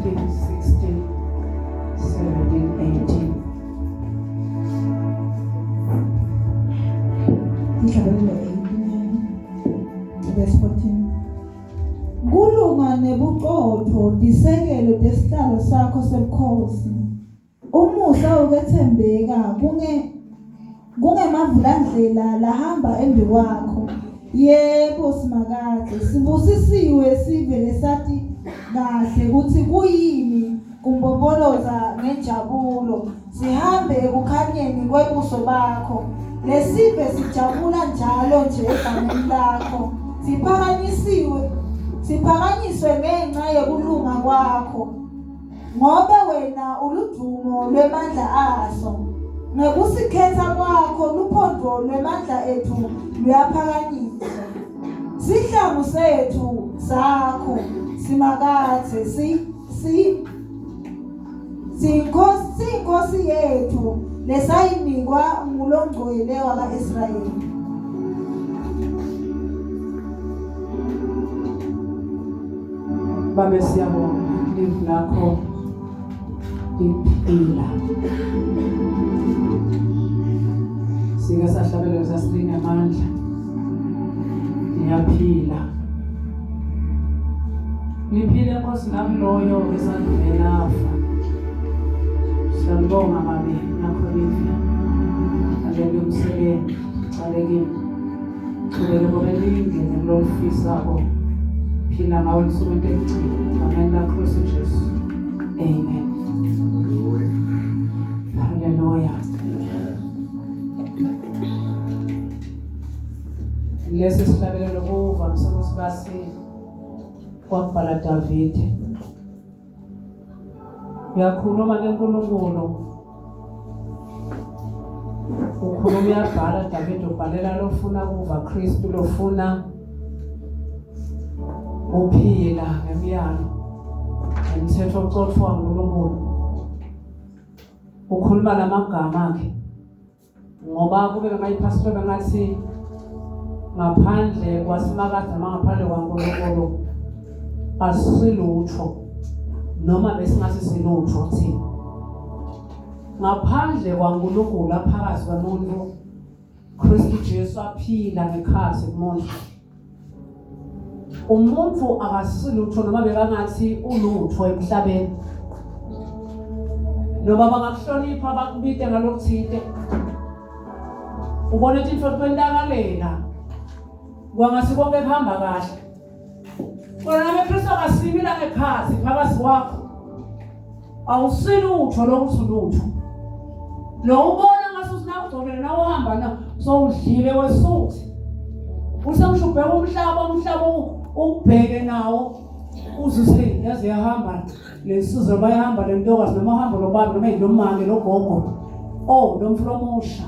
15, 16, 17, 18. Isabella 18, verse 14. Kulunga nebuqotho disekelo desihlalo sakho sebukhosi. Umusa ukwethembeka kungemavula-ndlela lahamba embi kwakho. Yebo simakade sibusisiwe sivele sathi kahle ukuthi kuyini kumboboloza ngenjabulo. Sihambe ekukhanyeni kwebuso bakho. Lesive sijabula njalo nje egameni lakho. Siphakanyiswe ngenxa yokulunga kwakho. Ngoba wena uludumo lwemandla aso. Ngokusikhetha kwakho luphondo lwemandla ethu luyaphakanyiswa. Sihlangu sethu sakho simakade siyinkosi yethu lesayinikwa ngulongcwele waka-Israyeli. Babe siyabonga live lakho liphila. Sike sahlabelelo sasilinga amandla. Liyaphila. Liphile Nkosi nami loyo esandleni afa. Siyabonga babe nakho live. Ake umsebenzi alekile. Kubele ngoba lingene kulofisa ko. Phila ngawe nsuku entekugcina ngamandla la Kristu Jesu. Amen. Hallelujah. Lesi sihlabelelo kuvamise ukuthi basi kwabhala Davide. Uyakhuluma ngeNkulunkulu. Ukhuluma uyabhala Davide ubhalela lofuna kuva Kristu lofuna uphila ngemiyalo imithetho oxoxwa nguNkulunkulu. Ukhuluma lamagama akhe ngoba kube ngayiphastor bengathi ngaphandle kwasimakade ngaphandle kwaNkulunkulu asilutho noma besingathi silutho thina. Ngaphandle kwaNkulunkulu aphakathi komuntu Kristu Jesu aphila ngekhathi kumuntu. Umuntu akasilutho noma bekangathi ulutho emhlabeni. Noma bangakuhlonipha bakubite ngalokuthile. Ubona ukuthi into kwentakalela. Kwangasi konke kuhamba kahle. Kodwa nabe Kristu akasimila ngekhathi phakathi kwakho. Awusilutho lokuthi ulutho. Lo ubona ngasusinakudzobela nawo uhamba na sowudlile wesuthi. Usamshubheka umhlaba ubheke nawo uzise yaze yahamba lesizwe bayahamba lentokazi noma uhamba lobaba noma ilomange logogo lomflomusha.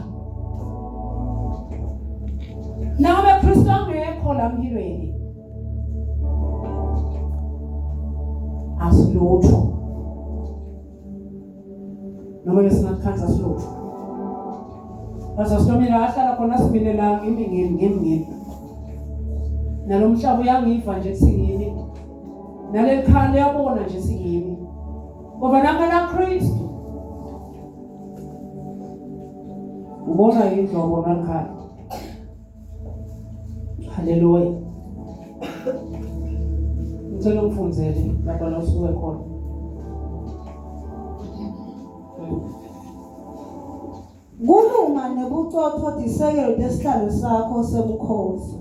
Nabe Kristu angekho la mpilweni asilutho noma besingakhangisa silutho. Basa sitomela ahlala khona sibilela ngimi nalomhlaba uyangiva nje singimi nalekhaya yabona nje singimi ngoba namala Kristu ubona yindlu wabona ekhaya. Hallelujah. Ngicela ungifundzele lapha la usuke khona. Kulunga nebucotho disekelo desihlalo sakho sebukhosi.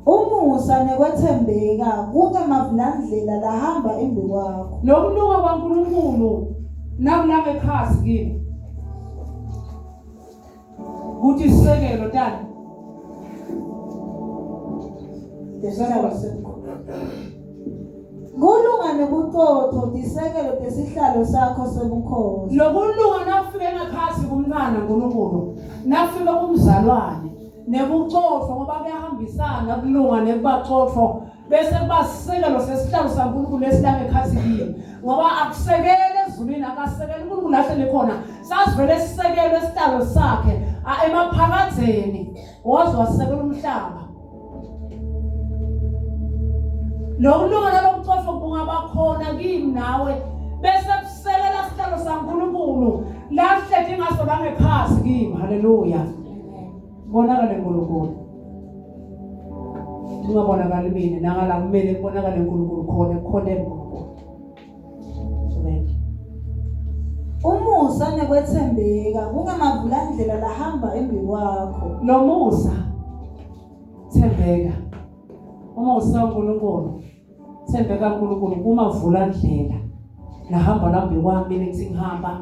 Umusa nekwethembeka kungemavula-ndlela lahamba embi kwakho. Lokulunga kwaNkulunkulu nakulanga ekhasi kimi. Kuthi isekelo tani. Desihlalo sebukhosi. Kulunga nebucotho disekelo desihlalo sakho sebukhosi. Lokulunga nafike ngaphasi kumncane uNkulunkulu. Nafike kumzalwane. Nebucotho ngoba kuyahambisana kulunga nekubacotho bese kubasekelo sesihlalo saNkulunkulu esilanga ekhasi kimi ngoba akusekele ezulwini akasekele uNkulunkulu lahle lekhona sasivele sisekelo esihlalo sakhe emaphakadzeni waze wasekela umhlaba. Lokulunga nalobucotho kungaba khona kimi nawe bese kusekela isihlalo saNkulunkulu la hlethi ngasola ngekhasi kimi haleluya bonakala uNkulunkulu ungabonakala mina nangala kumele kubonakala uNkulunkulu khona uNkulunkulu umusa nekwethembeka kungamavulandlela lahamba embi kwakho lo musa thembeka umusa uNkulunkulu thembeka uNkulunkulu kumavula ndlela lahamba lambe kwami lethi ngihamba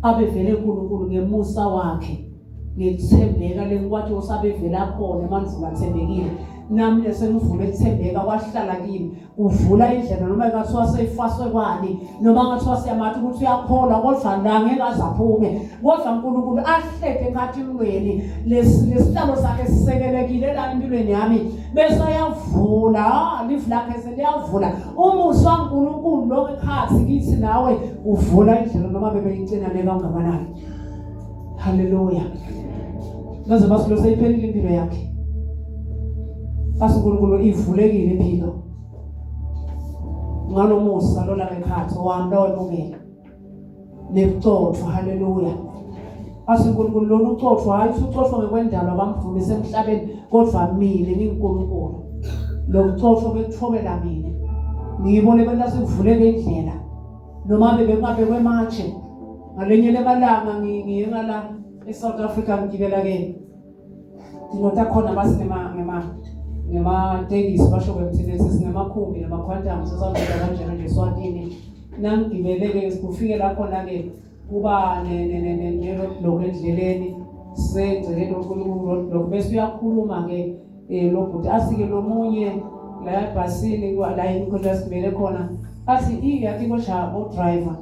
abevele uNkulunkulu ngemusa wakhe ngikuthembeka lekwathi usabevela khona manivula thembekile nami lesengivule ukuthembeka kwahlala kimi uvula indlela noma engathiwa seyifaswe kwani noma engathiwa siyamathi ukuthi uyakholwa kodwa la ngeke azaphume kodwa uNkulunkulu ahlethe enkathimweni lesihlalo sakhe sisekelekile la empilweni yami bese uyavula live lakhe seliyavula umusa kaNkulunkulu lokho ekhathi kithi nawe uvula indlela noma bebeyicina neka ungabanani haleluya ngaze basilo seyiphelile impilo yakhe uNkulunkulu ivulekile impilo ngalomusa lo la ekhathi wami lo emukela nebucotho haleluya uNkulunkulu lo ucotho hayi ucotho ngekwendalo abamvulise emhlabeni kodwa mina ngiNkulunkulu lo ucotho bekuthobela mina ngiyibone benta sikuvuleke indlela noma bebengabe kwematshe ngalenye lemalanga ngiye ngala eSouth Africa ngigibela ke dinota khona basinema ngema tekisi basho kwemthini sinemakhumbi namaquantum sesavela kanjalo nje Swatini nangibeleke sikufike lapho na ke kuba ne roadblock endleleni senze roadblock bese uyakhuluma ke lo bhuti asike lomunye la ebhasini la inkonzo sibele khona athi yathi kosha o driver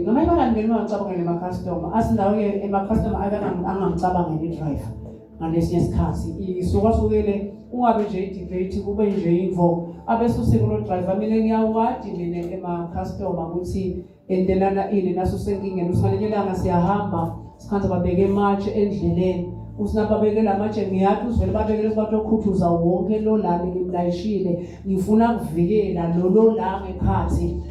noma imali ngene ngicabanga ngema customer asindawo ke ema customer angangicabanga nge driver ngalesi sikhathi isuka sukele ungabe nje idebate kube nje info abese usikulo driver mina ngiyawadi mina ema customer ukuthi endelana ini naso senkingeni usifanelanga siyahamba sikhanza babeke match endleleni usinababekela amatshe ngiyathi usivele babekele sibathi okhuthuza wonke lo lani ngimlayishile ngifuna ukuvikela lo la ngekhathi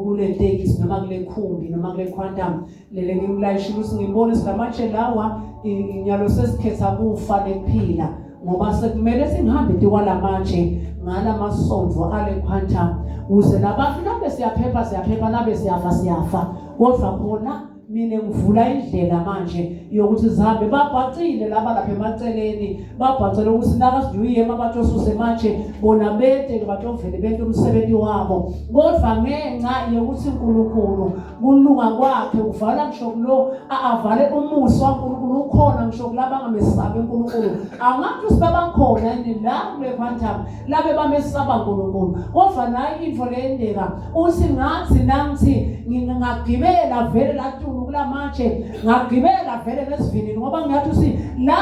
kule tekisi noma kule khumbi noma kule quantum lele ngimlayishile usingibone silamatshe lawa inyalo sesikhetha kufa lephila ngoba sekumele singihambe tikwalamatshe ngala masondvo ale quantum uze nabantu nabe siyaphepha nabe siyafa kodwa khona mina ngivula indlela manje yokuthi zihambe babhacile laba lapha emaceleni babhacela ukuthi naka siduyema abatosuse manje bona bete batovele bento umsebenzi wabo kodwa ngenxa yokuthi uNkulunkulu kulunga kwakhe uvala ngisho lo avale umusa waNkulunkulu ukhona ngisho kulaba ngamesabe uNkulunkulu angathi sibabakhona la kule quantum labe bamesaba uNkulunkulu kodwa nayi info leyendeka uthi ngathi nangithi ngingagibela vele la kula matshe ngagibela vele ngesivini ngoba ngiyathi usi la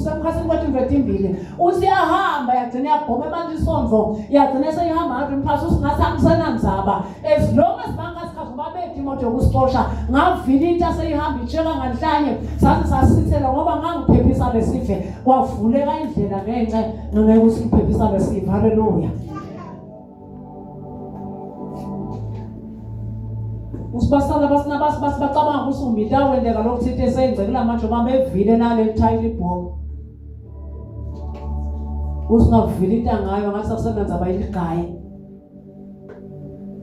sesemkhasini kwathi mvetimbili usiyahamba yagcina yabhoma manje isondvo yagcina seyihamba ngathi mphasa usingathangisana nzaba as long as bangasikhathi babethi imoto yokusixosha ngavilita seyihamba ijeka nganhlanye sathi sasithela ngoba ngangiphephisa lesive kwavuleka indlela ngenxa ngeke usiphephisa lesive haleluya usibasala bacabanga ukuthi umita wendeka lokhu thithi esenze kulamanje bamevile nale title bomb usingavilita ngayo ngathi sakusebenza abayigaye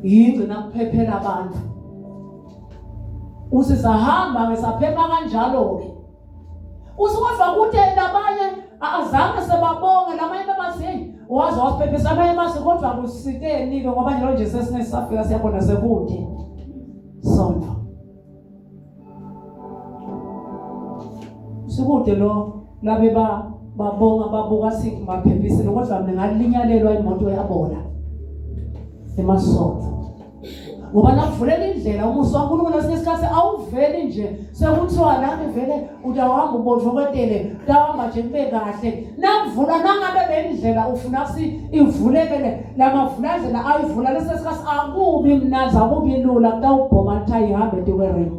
yingcina kuphephela abantu usisahamba ngesaphepha kanjalo ke usikodwa kuthi nabanye azange sebabonge lamanye babathi wazi wasiphephisa abanye mase kodwa kusiteni ke ngoba nje sesinesafika siyabona sekude sonto sikude lo labe babonga babuka sithi maphephisi kodwa mina ngalinyalelwa imoto yabola emasonto ngoba nakuvulela indlela umusa waNkulunkulu lesikhathi awuveli nje sekuthiwa la vele utawahamba ubodvokotele utawahamba nje kube kahle nakuvula nangabe lendlela ufuna ukuthi ivulekele lamavula ndlela ayivula lesikhathi akubi mnanzi akubi lula kutawubhoma lithi ihambe tikwere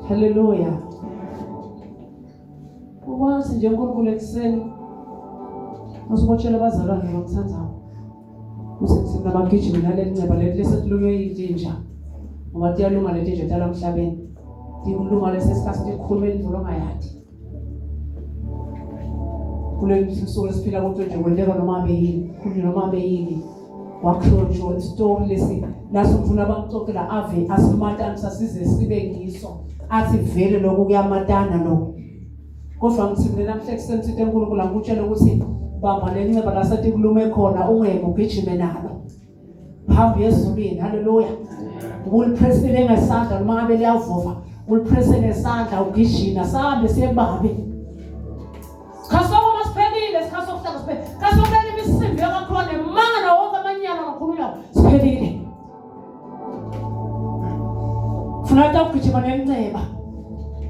haleluya ukwazi nje uNkulunkulu ekseni Asibotshela abazalwane abangithandayo. Usethi nabagijimi naleli nceba lesetulunywe yinja. Ngoba tiyalunga leti nje tala emhlabeni. Tikulunga lesesikhathi tikhuluma indvulo ngayathi. Kule sisole siphila kuthi nje kwenteka noma abe yini, kuthi noma abe yini. Wakhonjwa istory lesi laso ufuna bamxoxela ave asimatana sasize sibe ngiso. Athi vele lokho kuyamatana lokho. Kodwa ngithini namhla ekusensithe uNkulunkulu angikutshela ukuthi bamba lenceba la sathi kulume khona ungeke ugijime nalo. Hambe ezulwini, haleluya. Ulipresele ngesandla noma ngabe liyavuva, ulipresele ngesandla ugijima sabe siyebabe. Kasoko masiphelile, sikhaso kuhlanga siphelile. Kasokubeni imisimbi yakakhona emanga wonke amanyana ngakhulula siphelile. Funata ukugijima nenceba.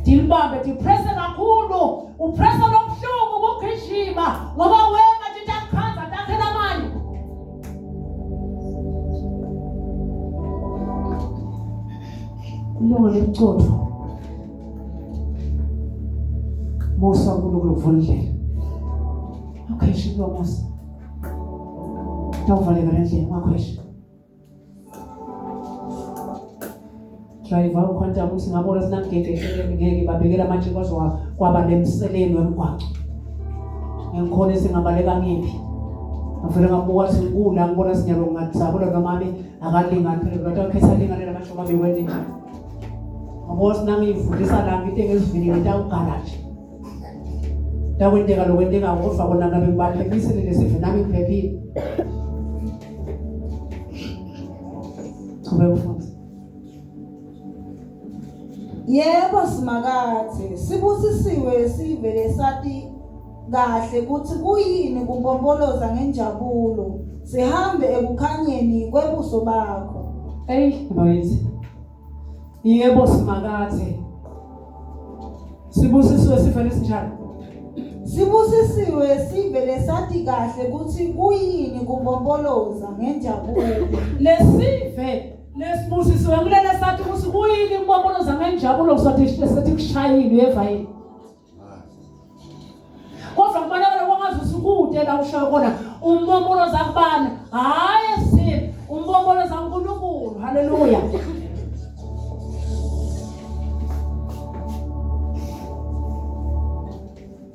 Dilibambe dipresse kakhulu, upressa lobuhlungu bokugijima ngoba wena nje takhanza takhela manje. Ilunga lemcotho. Musa uNkulunkulu kuvulile. Akheshe lo Musa. Tawuvaleka endlini ngakheshe. Driver ukhonta ukuthi ngabona sinangeke ehleleni ngeke babekela manje kwazwa kwaba nemseleni wemgwaqo. Ngikhona singabaleka ngiphi. Ngavela ngabuka sinkula ngibona sinyalo ngatsabula noma abe akalingani phela kodwa akhetha linganela manje ngoba bewenze njani. Ngabona sinangivulisa la ngithe ngezivini ngita ugarage. Dakwenteka lokwenteka kodwa bona ngabe ngibaphekisile lesivini nami ngiphephile. Kube ufunda. Yebo simakathe sibusisiwe sivele sathi kahle ukuthi kuyini kumbomboloza ngenjabulo sihambe ekukhanyeni kwebuso bakho. Mbayizi. Yebo simakathe sibusisiwe sivele sinjani. Sibusisiwe sivele sathi kahle ukuthi kuyini kumbomboloza ngenjabulo. Lesive lesibusisiwe ngilele sathi ukuthi kuyini kumbomoloza ngenjabulo kusathi sethi kushayile evayini. Kodwa kufanele ukwazi ukude la ushaye khona umbomoloza kubani? Hayi si umbomoloza uNkulunkulu. Haleluya.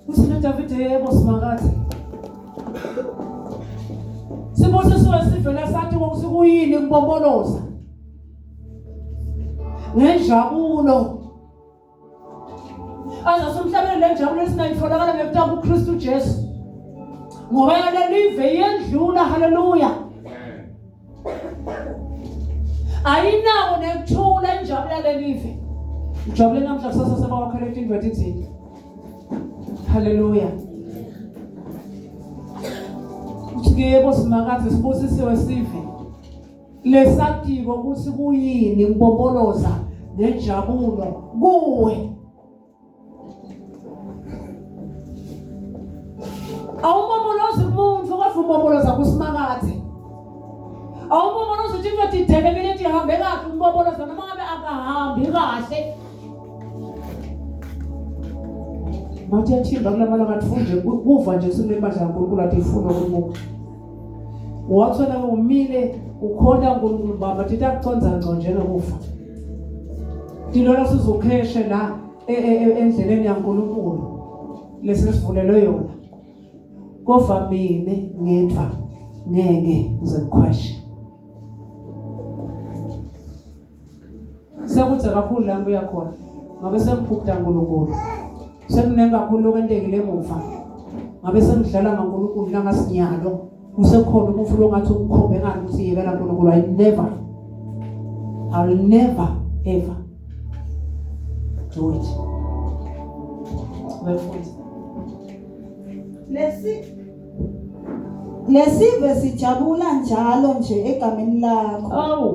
Usina David yebo simakathe. Sibusisiwe sivele sathi ukuthi kuyini kumbomoloza ngenjabulo. Azasomhlabeni lenjabulo esinayitholakala ngekutaka uKristu Jesu. Ngoba yona live yendlula, haleluya. Ayinawo nekuthula injabulo lelive. Injabulo namhla kusasa sebawakhela indwethu ithini. Haleluya. Yebo simakathe sibusisiwe sive. Lesatiko ukuthi kuyini kumbomboloza nenjabulo kuwe. Awumbomolozi umuntu kodwa umbomoloza kusimakathe. Awumbomolozi nje ukuthi idekekele ethi ihambe kahle umbomoloza noma ngabe akahambi kahle. Mathi yathimba kulamalanga afunde kuva nje sinempahla kaNkulunkulu athi ifuna ukubuka. Wathona umile ukhona uNkulunkulu baba thithi akuconza ngco njengekufa. Dilona sizokheshe la endleleni yaNkulunkulu lesivulelwe yona. Kofa mine ngethwa ngeke ngizekhwashe. Sekuthi kakhulu la ngibuya khona. Ngabe semphupha uNkulunkulu. Sekunenga kakhulu okwendekile emuva. Ngabe sengidlala ngaNkulunkulu la ngasinyalo. Usekhona umufu longathi ukukhombe ngani ukuthi yekela uNkulunkulu. I'll never ever do it. Lesive sijabula njalo nje egameni lakho.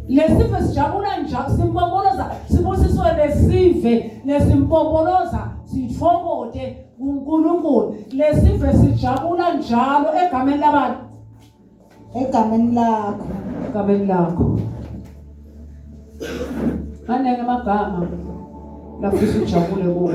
Lesive sijabula njalo simpomboloza sibusisiwe lesive lesimpomboloza sithokoze uNkulunkulu. Lesive sijabula njalo egameni labantu. Egameni lakho. Egameni lakho. Manenge amagama lafisa ujabule kuwo.